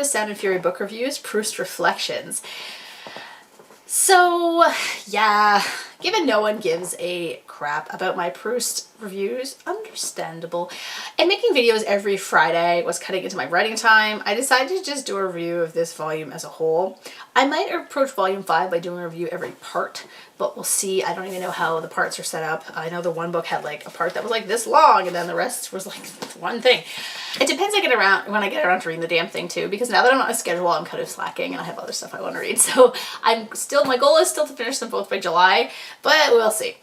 to Sound and Fury Book Reviews, Proust Reflections. So, yeah, given no one gives a crap about my Proust reviews, understandable, and making videos every Friday was cutting into my writing time, I decided to just do a review of this volume as a whole. I might approach volume 5 by doing a review every part, but we'll see. I don't even know how the parts are set up. I know the one book had like a part that was like this long, and then the rest was like one thing. It depends when I get around to reading the damn thing too, because now that I'm on a schedule, I'm kind of slacking and I have other stuff I want to read. So my goal is still to finish them both by July, but we'll see.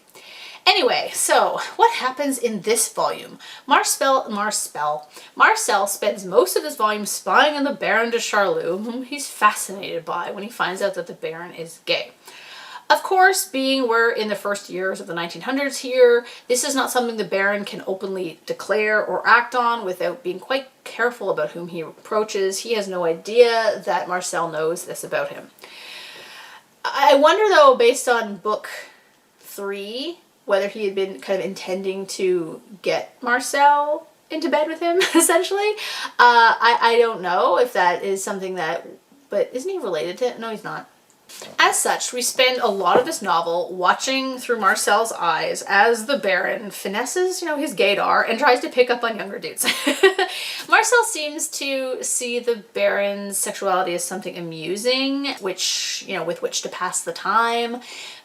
Anyway, so what happens in this volume? Marcel spends most of this volume spying on the Baron de Charlus, whom he's fascinated by when he finds out that the Baron is gay. Of course, being we're in the first years of the 1900s here, this is not something the Baron can openly declare or act on without being quite careful about whom he approaches. He has no idea that Marcel knows this about him. I wonder though, based on book 3, whether he had been kind of intending to get Marcel into bed with him, essentially. I don't know if that is something that, but isn't he related to it? No, he's not. As such, we spend a lot of this novel watching through Marcel's eyes as the Baron finesses, his gaydar and tries to pick up on younger dudes. Marcel seems to see the Baron's sexuality as something amusing, which, with which to pass the time.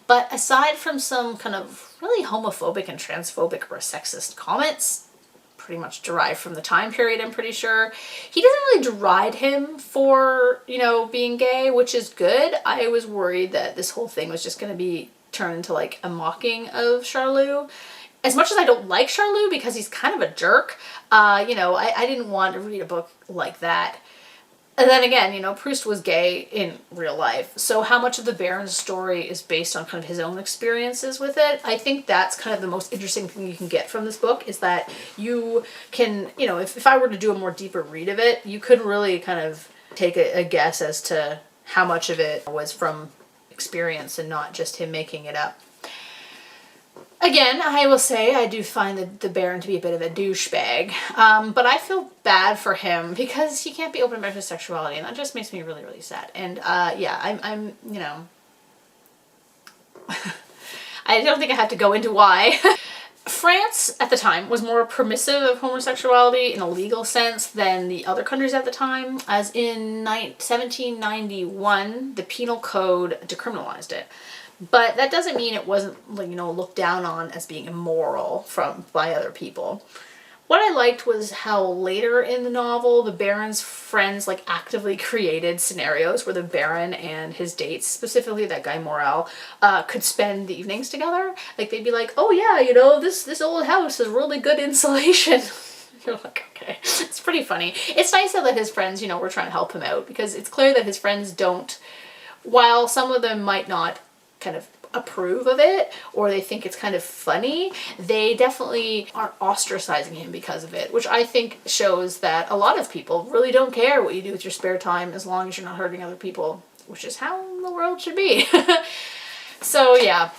But aside from some kind of really homophobic and transphobic or sexist comments, pretty much derived from the time period, I'm pretty sure, he doesn't really deride him for, being gay, which is good. I was worried that this whole thing was just going to be turned into like a mocking of Charlus. As much as I don't like Charlus because he's kind of a jerk, I didn't want to read a book like that. And then again, Proust was gay in real life. So how much of the Baron's story is based on kind of his own experiences with it? I think that's kind of the most interesting thing you can get from this book, is that you can, if I were to do a more deeper read of it, you could really kind of take a guess as to how much of it was from experience and not just him making it up. Again, I will say I do find the Baron to be a bit of a douchebag, but I feel bad for him because he can't be open about his sexuality, and that just makes me really, really sad. And yeah, I'm I don't think I have to go into why. France at the time was more permissive of homosexuality in a legal sense than the other countries at the time, as in 1791 the penal code decriminalized it. But that doesn't mean it wasn't, looked down on as being immoral by other people. What I liked was how later in the novel, the Baron's friends actively created scenarios where the Baron and his dates, specifically that guy Morel, could spend the evenings together. Like, they'd be like, oh yeah, this old house has really good insulation. You're like, okay. It's pretty funny. It's nice though that his friends, were trying to help him out, because it's clear that his friends don't, while some of them might not kind of approve of it, or they think it's kind of funny, they definitely aren't ostracizing him because of it, which I think shows that a lot of people really don't care what you do with your spare time as long as you're not hurting other people, which is how the world should be. So yeah,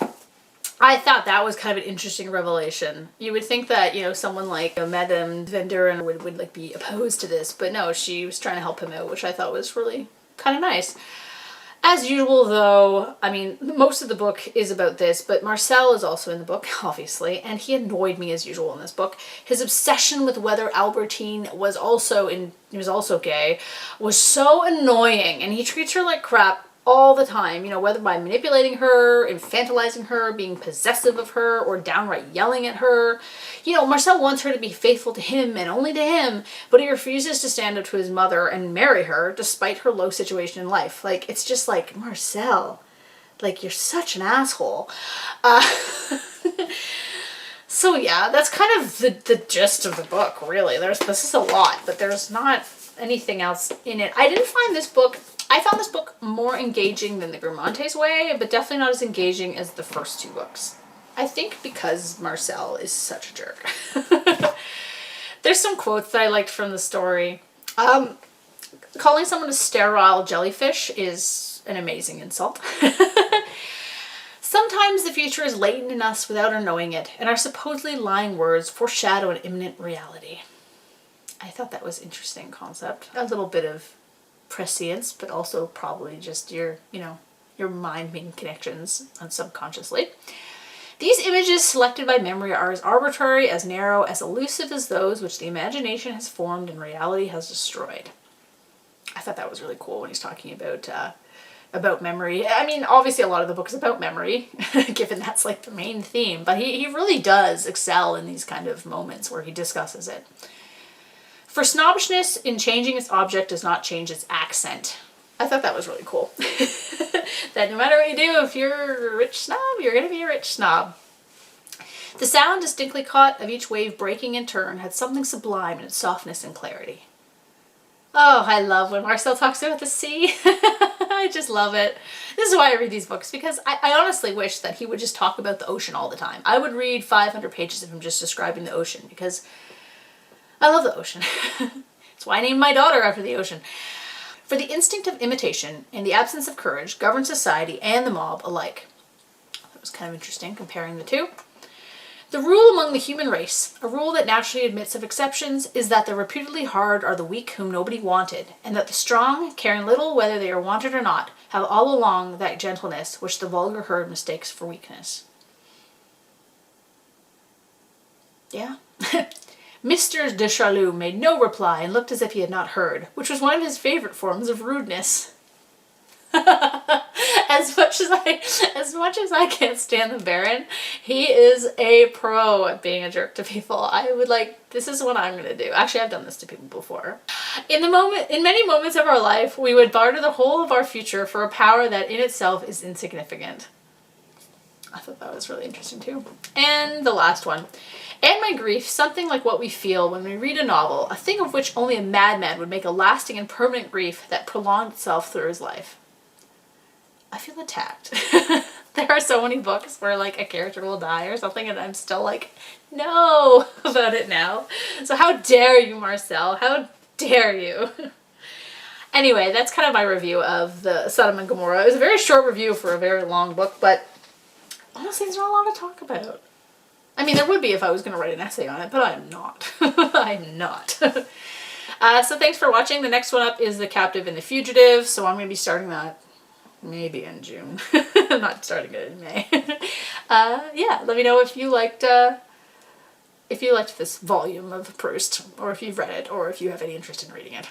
I thought that was kind of an interesting revelation. You would think that, someone like Madame Van Duren would be opposed to this, but no, she was trying to help him out, which I thought was really kind of nice. As usual, though, most of the book is about this, but Marcel is also in the book, obviously, and he annoyed me as usual in this book. His obsession with whether Albertine was also gay was so annoying, and he treats her like crap all the time, whether by manipulating her, infantilizing her, being possessive of her, or downright yelling at her. Marcel wants her to be faithful to him and only to him, but he refuses to stand up to his mother and marry her despite her low situation in life. It's just like, Marcel, you're such an asshole. So yeah, that's kind of the gist of the book, really. This is a lot, but there's not anything else in it. I found this book more engaging than the Gramantes Way, but definitely not as engaging as the first 2 books. I think because Marcel is such a jerk. There's some quotes that I liked from the story. Calling someone a sterile jellyfish is an amazing insult. Sometimes the future is latent in us without our knowing it, and our supposedly lying words foreshadow an imminent reality. I thought that was an interesting concept. A little bit of prescience, but also probably just your, your mind making connections subconsciously. These images selected by memory are as arbitrary, as narrow, as elusive as those which the imagination has formed and reality has destroyed. I thought that was really cool when he's talking about memory. I mean, obviously a lot of the book is about memory, given that's like the main theme, but he really does excel in these kind of moments where he discusses it. For snobbishness in changing its object does not change its accent. I thought that was really cool. That no matter what you do, if you're a rich snob, you're going to be a rich snob. The sound distinctly caught of each wave breaking in turn had something sublime in its softness and clarity. Oh, I love when Marcel talks about the sea. I just love it. This is why I read these books, because I honestly wish that he would just talk about the ocean all the time. I would read 500 pages of him just describing the ocean, because I love the ocean. That's why I named my daughter after the ocean. For the instinct of imitation and the absence of courage govern society and the mob alike. That was kind of interesting, comparing the two. The rule among the human race, a rule that naturally admits of exceptions, is that the reputedly hard are the weak whom nobody wanted, and that the strong, caring little whether they are wanted or not, have all along that gentleness which the vulgar herd mistakes for weakness. Yeah. Mr. de Charlus made no reply and looked as if he had not heard, which was one of his favorite forms of rudeness. As much as I can't stand the Baron, he is a pro at being a jerk to people. I would this is what I'm gonna do. Actually, I've done this to people before. In many moments of our life, we would barter the whole of our future for a power that in itself is insignificant. I thought that was really interesting too. And the last one. And my grief, something like what we feel when we read a novel, a thing of which only a madman would make a lasting and permanent grief that prolonged itself through his life. I feel attacked. There are so many books where a character will die or something and I'm still no about it now. So how dare you, Marcel? How dare you? Anyway, that's kind of my review of the Sodom and Gomorrah. It was a very short review for a very long book, but honestly, there's not a lot to talk about. I mean, there would be if I was going to write an essay on it, but I'm not. I'm not. So thanks for watching. The next one up is The Captive and the Fugitive, so I'm going to be starting that maybe in June. I'm not starting it in May. Yeah, let me know if you liked this volume of Proust, or if you've read it, or if you have any interest in reading it.